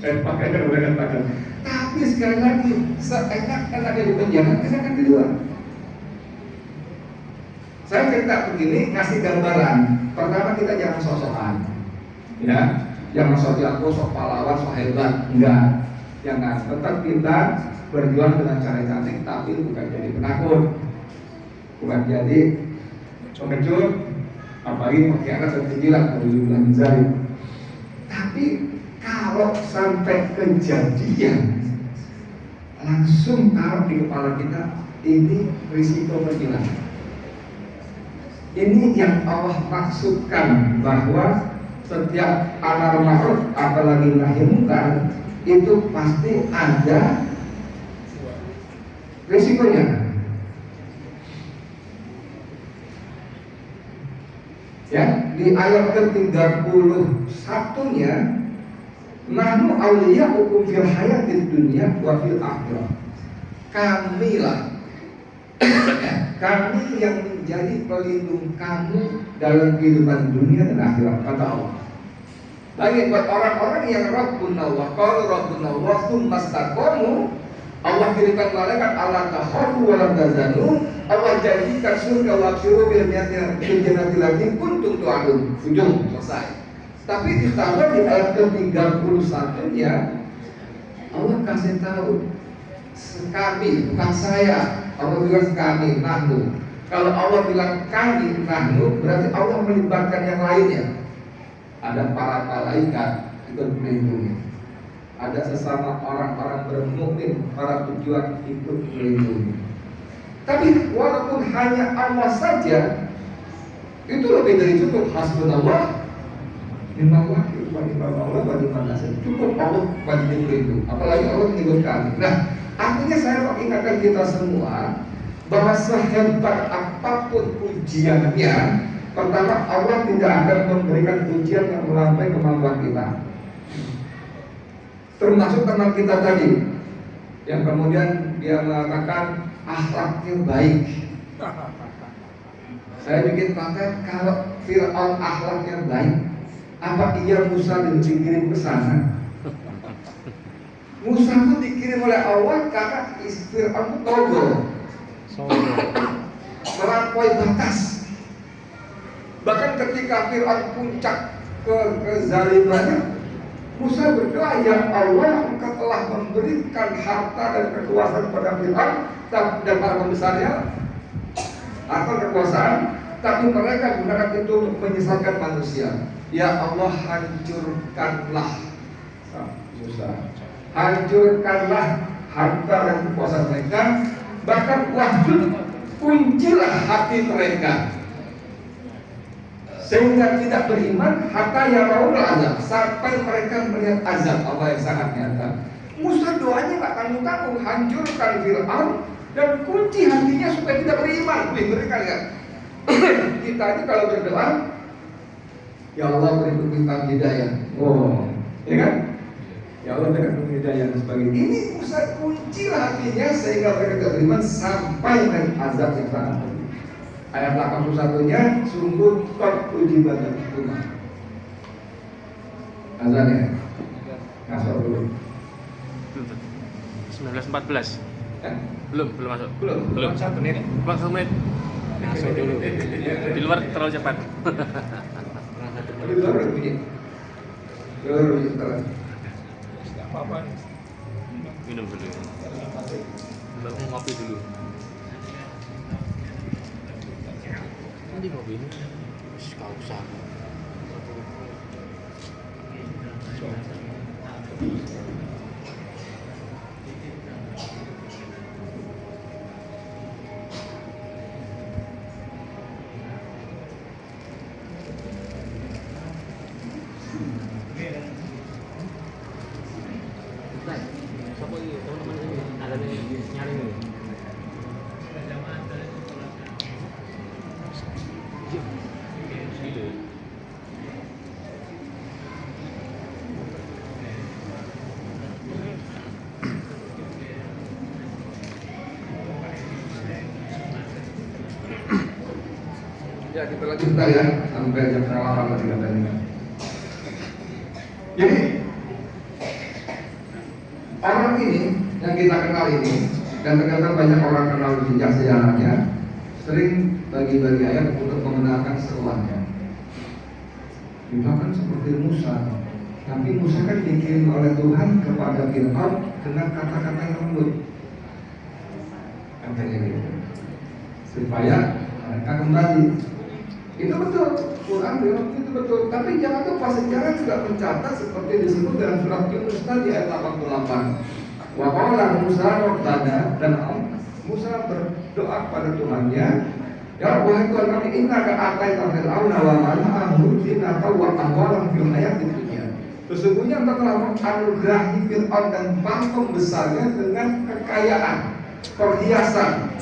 Pakai kan tangan. Tapi sekali lagi, seenak-enaknya di penjara, enakan di luar. Saya cerita begini, kasih gambaran. Pertama kita jangan sok-sokan, ya, jangan sok jago, sok pahlawan, sok hebat, enggak. Jangan. Tetap kita berjuang dengan cara cantik, tapi bukan jadi penakut, bukan jadi pengecut, apalagi pengkhianat dan penjilat, alhamdulillah zalim. Tapi kalau sampai kejadian langsung taruh di kepala kita, ini risiko penjilat. Ini yang Allah maksudkan bahwa setiap amar ma'ruf apalagi nahi munkar itu pasti ada risikonya. Ya, di ayat ke-31-nya nahnu awliya'ukum fil hayatid dunya wa fil akhirah. Kamilah Kami yang menjadi pelindung kamu dalam kehidupan dunia dan akhirat, kata Allah. Lagi buat orang-orang yang Rabbun Allah, kalau Rabbun Allah tsumastaqamu, Allah kirimkan malaikat Allah takhafu wa la tahzanu. Allah janjikan surga wa absyiru bil jannati lagi kuntum tu'adun. Ujung selesai. Tapi ditambah di ayat ke-31-nya Allah kasih tahu kami, bukan saya. Allah bilang kami, nahnu. Kalau Allah bilang kami, nahnu, berarti Allah melibatkan yang lainnya. Ada para malaikat ikut melindungi. Ada sesama orang-orang bermukmin, para tujuan ikut melindungi. Tapi walaupun hanya Allah saja, itu lebih dari cukup. Hasbunallah ni'mal wakil wa ni'mal maula wa ni'mal nasir. Cukup Allah wajib pelindung. Apalagi Allah menyebut kami. Nah, artinya saya mau ingatkan kita semua bahwa sehebat apapun ujiannya, pertama Allah tidak akan memberikan ujian yang melampaui kemampuan kita. Termasuk teman kita tadi yang kemudian dia mengatakan akhlaknya baik. Saya bikin konten, kalau Fir'aun akhlaknya baik, apa iya Musa dikirim ke sana? Musa itu dikirim oleh Allah karena Fir'aun itu togol, melampaui batas. Bahkan ketika Fir'aun puncak kezalimannya, Musa berdoa, ya Allah, Engkau telah memberikan harta dan kekuasaan kepada Fir'aun dan para pembesarnya, harta kekuasaan, tapi mereka gunakan itu untuk menyesatkan manusia. Ya Allah, hancurkanlah Musa, hancurkanlah harta dan kekuasaan mereka, bahkan wahjud, kuncilah hati mereka sehingga tidak beriman, hatta yarawul azab, sampai mereka melihat azab Allah yang sangat nyata. Musa doanya nggak tanggung-tanggung, hancurkan Fir'aun dan kunci hatinya supaya tidak beriman. Ngeri kali kan? Kita ini kalau berdoa, ya Allah beri kita hidayah. Oh, ya kan? Ya Allah berikan hidayah dan sebagainya. Ini Musa kunci hatinya sehingga mereka tidak beriman sampai melihat azab yang sangat pedih. Ayat 81-nya, sungguh kau uji badan rumah. Azannya masuk dulu 19.14. Belum masuk. Belum 1 menit. 1 menit. Masuk dulu. Di luar terlalu cepat. Di luar udah bunyi. Di luar bunyi setelah. Apa-apa nih. Minum dulu. Belum ngopi dulu. Nanti ngopi ini. Gak usah. Ya kita lanjutkan ya sampai jam 8 tadi katanya. Jadi orang ini yang kita kenal ini, dan ternyata banyak orang kenal jejak sejarahnya, sering bagi-bagi ayat untuk mengenalkan seruannya. Kita kan seperti Musa, tapi Musa kan dikirim oleh Tuhan kepada Fir'aun dengan kata-kata yang lembut, katanya gitu, supaya mereka kembali. Itu betul, Quran bilang itu betul. Tapi jangan lupa sejarah juga mencatat seperti disebut dalam surat Yunus tadi ayat 88. Wa qala Musa rabbana, dan Musa berdoa kepada Tuhannya, ya wahai Tuhan kami, innaka ataita fir'auna wa mala'ahu zinatan wa amwalan fil hayatid dunya. Sesungguhnya Engkau telah menganugerahi Fir'aun dan para pembesarnya dengan kekayaan, perhiasan,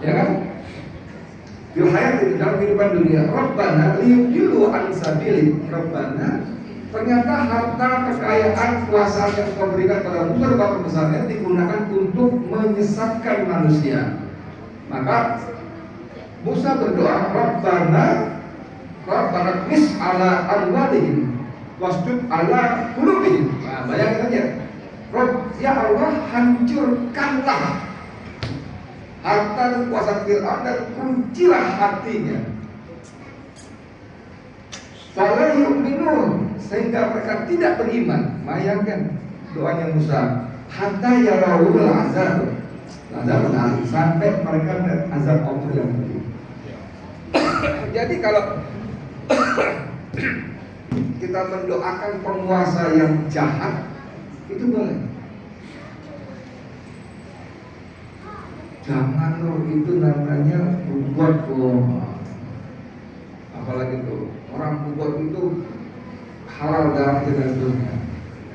ya kan? Hayat di dalam kehidupan dunia. Rabbana liyudillu an sabilik. Rabbana, ternyata harta, kekayaan, kuasa yang Kau berikan pada Musa dan para pembesarnya digunakan untuk menyesatkan manusia. Maka Musa berdoa, Rabbana qis ala amwalihim wasdud ala qulubihim. Nah, bayangkan aja. Ya Allah, hancurkanlah harta dan kuasa Fir'aun dan kuncilah hatinya. Fala yu'minun, sehingga mereka tidak beriman. Bayangkan doanya Musa, hatta yarawul azab. Azab benar sampai mereka melihat azab Allah yang pedih. Jadi kalau kita mendoakan penguasa yang jahat, itu boleh. Jangan loh, itu namanya buat loh. Apalagi tuh orang buat itu halal dalam dunia.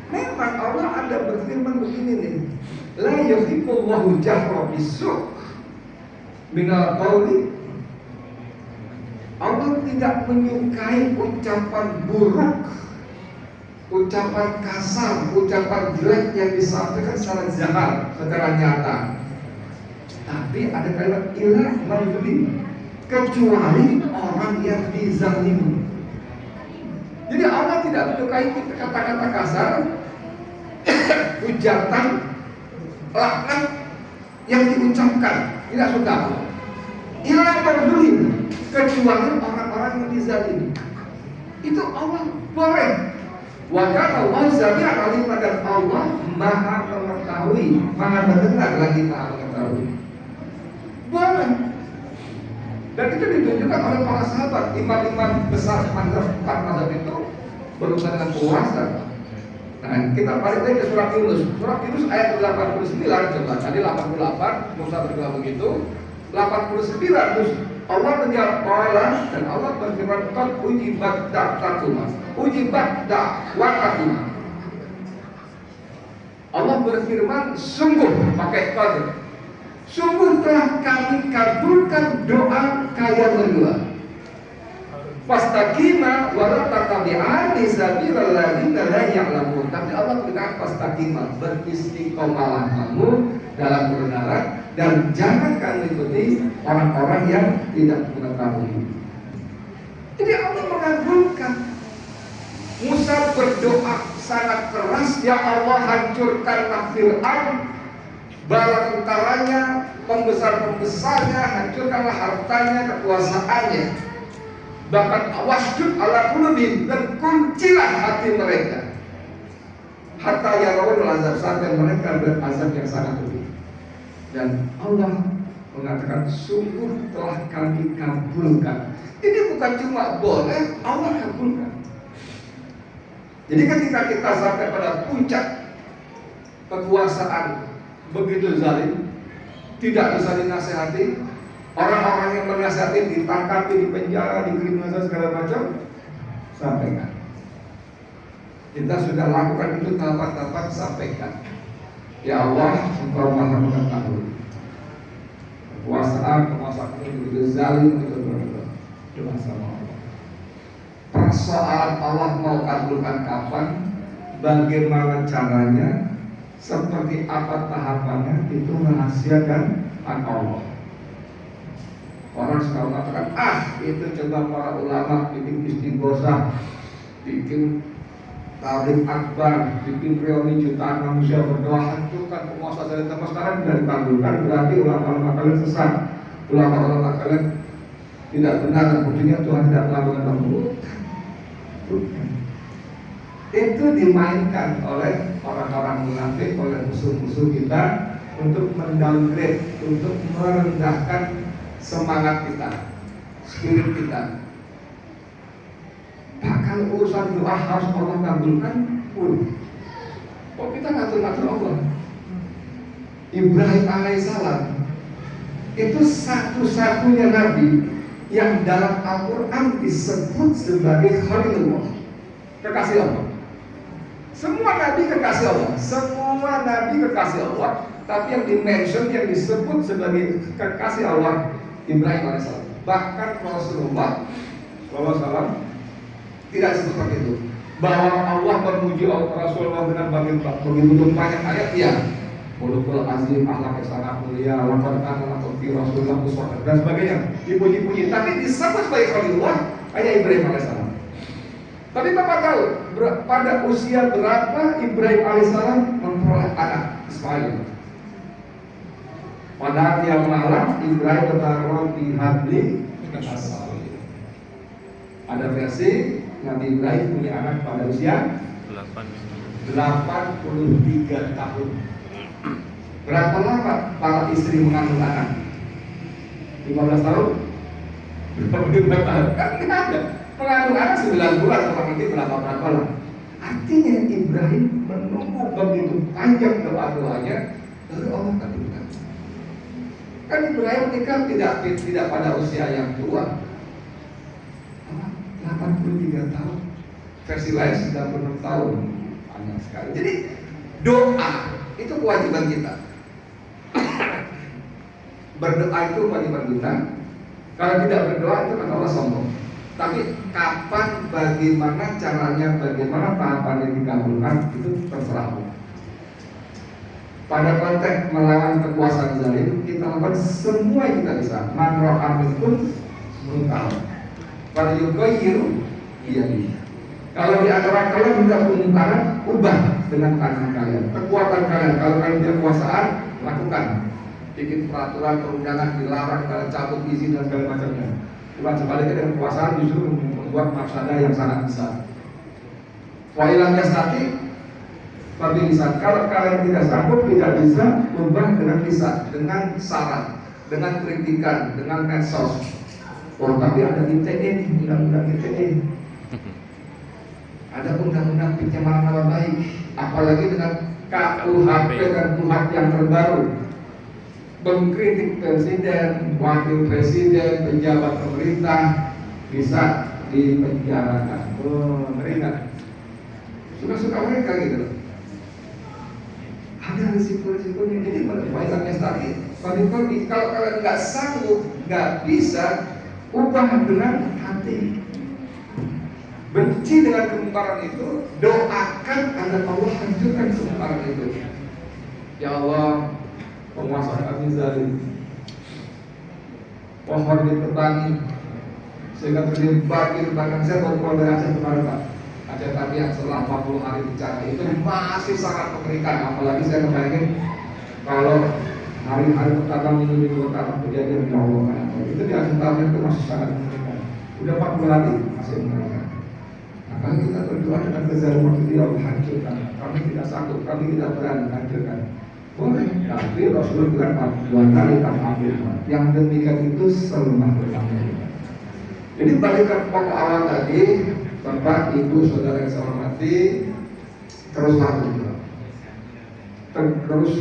Memang Allah ada berfirman begini nih, la yuhibbullahu jahra bisu' minal qawli. Allah tidak menyukai ucapan buruk, ucapan kasar, ucapan jelek yang disampaikan secara jahat, secara nyata. Tapi ada kalimat ilah mazlim, kecuali orang yang dizalimi. Jadi Allah tidak menyukai kata-kata kasar, hujatan, laknat yang diucapkan, tidak suka. Ilah mazlim, kecuali orang-orang yang dizalimi. Itu Allah boleh. Wa kana Allah sami'an alim, dan Allah Maha mengetahui, Maha mendengar lagi Maha mengetahui. Boleh. Dan itu ditunjukkan oleh para sahabat. Imam-imam besar empat mazhab itu berurusan dengan puasa. Nah, kita balik lagi ke surat Yunus. Surat Yunus ayat 89 coba. Tadi 88 Musa berdoa begitu. 89 Allah menjawab Allah, dan Allah berfirman, qad ujibat da'watukuma. Ujibat da'watukuma. Allah berfirman, sungguh, pakai qad, sungguh telah kami kabulkan doa kalian berdua. Fastaqima wa la tattabi'ani sabilal ladzina la ya'lamun. Tapi Allah berkata fastaqima, beristiqomalah kamu dalam kebenaran dan jangan kamu ikuti orang-orang yang tidak mengetahui. Jadi Allah mengabulkan. Musa berdoa sangat keras, ya Allah hancurkanlah Fir'aun, bala tentaranya, pembesar-pembesarnya, hancurkanlah hartanya, kekuasaannya. Bahkan wasjud ala qulubihim, dan kuncilah hati mereka. Hatta yarawul azab, sampai mereka berazab yang sangat pedih. Dan Allah mengatakan sungguh telah kami kabulkan. Ini bukan cuma boleh, Allah kabulkan. Jadi ketika kita sampai pada puncak kekuasaan begitu zalim, tidak bisa dinasehati, orang-orang yang menasehati ditangkap, dipenjara, dikriminalisasi segala macam, sampaikan. Kita sudah lakukan itu tahapan-tahapan, sampaikan. Ya Allah, Engkau Maha mengetahui. Kekuasaan ini begitu zalim, begitu berdoa sama Allah. Persoalan Allah mau kabulkan kapan, bagaimana caranya, seperti apa tahapannya, itu rahasia dan hak Allah. Orang suka mengatakan, itu coba para ulama bikin istighosah, bikin tabligh akbar, bikin reuni jutaan manusia berdoa hancurkan penguasa dari tempat, sekarang tidak dikabulkan, berarti ulama-ulama kalian sesat, ulama-ulama kalian tidak benar, dan buktinya Tuhan tidak melakukan kabul. Itu dimainkan oleh orang-orang munafik, oleh musuh-musuh kita untuk mendowngrade, untuk merendahkan semangat kita, spirit kita. Bahkan urusan doa harus Allah kabulkan pun. Kok kita ngatur-ngatur Allah? Ibrahim alaihissalam itu satu-satunya nabi yang dalam Al-Quran disebut sebagai Khalilullah, kekasih Allah. Semua nabi kekasih Allah, semua nabi kekasih Allah, tapi yang dimention, yang disebut sebagai kekasih Allah Ibrahim alaihissalam. Bahkan Rasulullah SAW tidak disebut seperti itu. Bahwa Allah memuji Rasulullah dengan begitu banyak ayat, ya. khuluqul azim, akhlak yang sangat mulia, laqad kana lakum fi Rasulillah uswatun dan sebagainya, dipuji-puji. Tapi disebut sebagai Khalilullah hanya Ibrahim alaihissalam. Tapi Bapak tahu pada usia berapa Ibrahim alaihissalam memperoleh anak Ismail? Pada tiap malam Ibrahim bertaruh di hadli asal. Ada versi Nabi Ibrahim punya anak pada usia 83 tahun. Berapa lama para istri mengandung anak? 15 tahun? Berapa tahun? Kan tidak ada. Mengandung anak 9 bulan, orang nanti berapa lah. Artinya Ibrahim menunggu begitu panjang doa-doanya, lalu Allah kabulkan. Kan Ibrahim nikah tidak pada usia yang tua, 83 tahun. Versi lain 96 tahun. Banyak sekali. Jadi doa itu kewajiban kita. Berdoa itu kewajiban kita. Kalau tidak berdoa itu kata Allah sombong. Tapi kapan, bagaimana caranya, bagaimana tahapannya dikabulkan itu terserah Allah. Pada konteks melawan kekuasaan zalim, kita lakukan semua yang kita bisa. Man ra'a minkum munkar falyughayyirhu biyadihi. Kalau di antara kalian minta kemungkaran, ubah dengan tangan kalian. Kekuatan kalian, kalau kalian punya kekuasaan, lakukan. Bikin peraturan perundangan, dilarang, kalian cabut izin dan segala macamnya. Bukan sebaliknya, dengan kekuasaan justru membuat mafsadah yang sangat besar. Wa ilam yastati tapi lisan. Kalau kalian tidak sanggup, tidak bisa, ubah dengan lisan, dengan saran, dengan kritikan, dengan medsos. Oh, tapi ada ITE, undang-undang ITE. Ada undang-undang pencemaran nama baik, apalagi dengan KUHP dan KUHP yang terbaru, mengkritik presiden, wakil presiden, pejabat pemerintah bisa dipenjarakan. Oh, ngeri. Suka-suka mereka gitu. Ada risiko-risikonya. Jadi baiknya tadi, kalau kalian nggak sanggup, nggak bisa, ubah dengan hati. Benci dengan kemungkaran itu, doakan agar Allah hancurkan kemungkaran itu. Ya Allah, penguasa kami zalim, pohon ditebangi sehingga terjadi banjir bahkan saya baru keluar dari Aceh kemarin Pak. Aceh tadi yang setelah 40 hari bencana itu masih sangat mengerikan. Apalagi saya membayangin kalau hari-hari pertama, minggu-minggu pertama kejadian, ya Allah, itu di Aceh tadi itu masih sangat mengerikan. Udah 40 hari masih mengerikan. Kami kita berdoa dengan kezaliman itu, ya Allah hancurkan. Kami tidak sanggup, kami tidak berani hancurkan. Boleh, tapi Rasulullah bilang 2 kali tak ambil. Yang demikian itu selemah bertambah. Jadi balikan pokok awal tadi, Bapak, Ibu, Saudara yang saya hormati, teruslah berdoa. Terus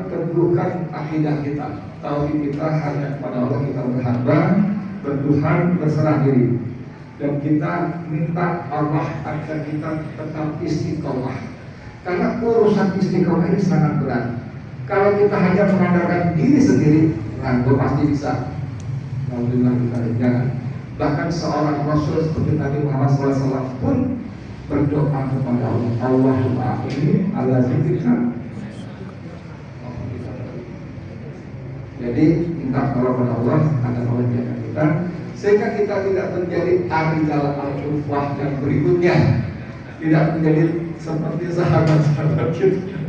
teguhkan akidah kita, tauhid kita hanya kepada Allah, kita berhamba, bertuhan, berserah diri. Dan kita minta Allah agar kita tetap istiqomah. Karena urusan istiqomah ini sangat berat. Kalau kita hanya mengandalkan diri sendiri, gue pasti bisa. Alhamdulillah kita jangan. Bahkan seorang Rasul seperti Nabi Muhammad SAW pun berdoa kepada Allah. Allahumma a'inni ala zikrika. Jadi minta tolong kepada Allah agar Allah jaga kita, sehingga kita tidak menjadi arijalah al-ufwah yang berikutnya, tidak menjadi seperti sahabat-sahabat kita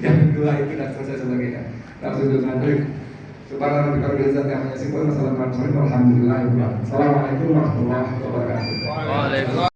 yang kedua itu dan selesai sebagainya. Assalamualaikum warahmatullahi wabarakatuh.